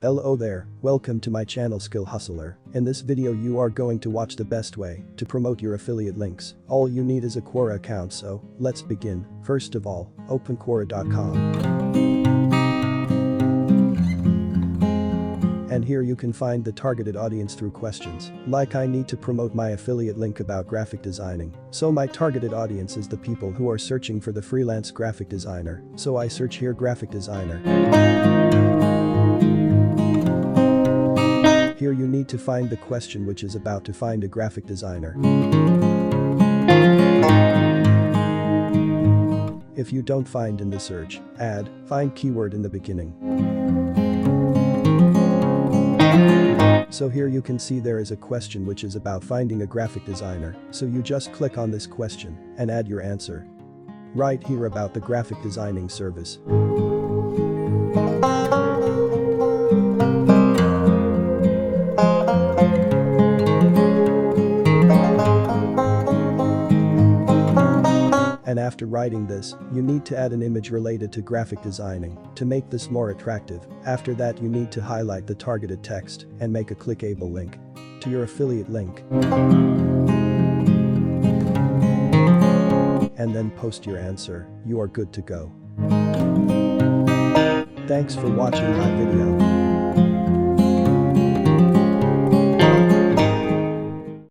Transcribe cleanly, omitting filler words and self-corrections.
Hello there, welcome to my channel Skill Hustler. In this video you are going to watch the best way to promote your affiliate links. All you need is a Quora account, so let's begin. First of all, open Quora.com. And here you can find the targeted audience through questions. Like, I need to promote my affiliate link about graphic designing. So my targeted audience is the people who are searching for the freelance graphic designer. So I search here graphic designer. Here you need to find the question which is about to find a graphic designer. If you don't find in the search, add, find keyword in the beginning. So here you can see there is a question which is about finding a graphic designer, so you just click on this question and add your answer. Write here about the graphic designing service. And after writing this, you need to add an image related to graphic designing to make this more attractive. After that you need to highlight the targeted text and make a clickable link to your affiliate link. And then post your answer. You are good to go. Thanks for watching my video.